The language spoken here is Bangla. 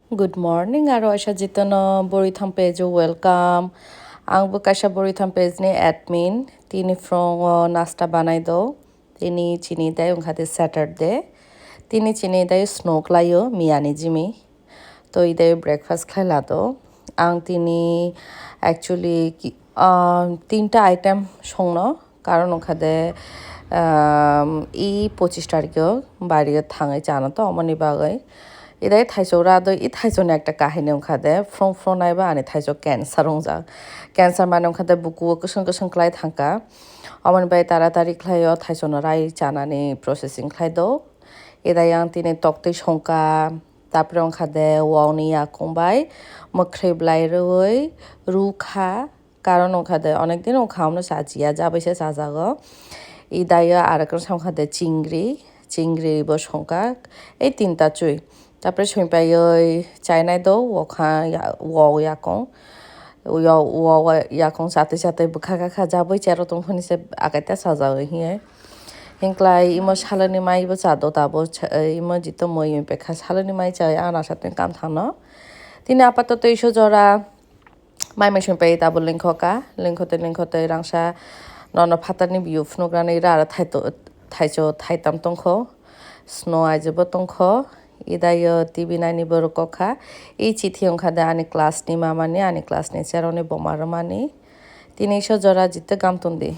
Good morning, aro asha jitano Boritham page welcome. Ang bukasha Boritham page ni admin. Tini from nasta banai do. Tini chini day ung hate Saturday. Tini chini day snow klayo miyani jimi. To iday breakfast khaila do. Ang tini actually tinta item shongno. Karon ung hate I 25 তারিখেও বাড়িতে থাঙাই জানো তো অমনি বাগাই এদাই থাইজো রাদো ই থাইজোনে একটা কাহিনী ওখাদে ফ্রং নাইবা আনি থাইজো ক্যান্সার ওংজা ক্যান্সার মানে ওখাদে বুকু কুসুং কুসুং ক্লাই থাকা অমনি বাই তাড়াতাড়ি ক্লাইও থাইজোনো রাই জানানি প্রসেসিং ক্লাই দো এদাই আং তিনি তক্তই সংকা তারপরে ওখাদে ওয়াওনি আকংবাই মখ্রেবলাই রই রুখা কারণ ওখাদে অনেকদিন ও খাওয়ানো সাজিয়া যাবেছে সাজাগো ইদাইয়া আর এক সংখ্যাতে চিংড়ি বসংকা এই তিনটা চুই তারপরে শুনপাই ওই চাইনাই দো ওয়াও ইয়াকং সাথে বুখা কাখা যাবই চেরো তংফনিসে আগাইতে সাজাও হিয়ে হিংক্লাই ইমো সালনি মাইবো চাদো দাবো ইমো জিতো মই পেখা সালনি মাই চাই আনা সাথে কাম থানো তিনি আপাতত ইসো জরা মাই মেশিন পাই দাবো লিংখতে রাংসা নন ফাতানি বিউ ফনুগ্রানি রা থাইজো থাইতাম তংখ স্নো আইজোবো তংখ ইদাইও টিভি নাইনি বড় কখা এই চিঠি ওখাদে আনি ক্লাস নি মামানি আনি ক্লাস নি চেরনি বোমারো মানি তিনি ইসো জরা জিতে গামতুন্দি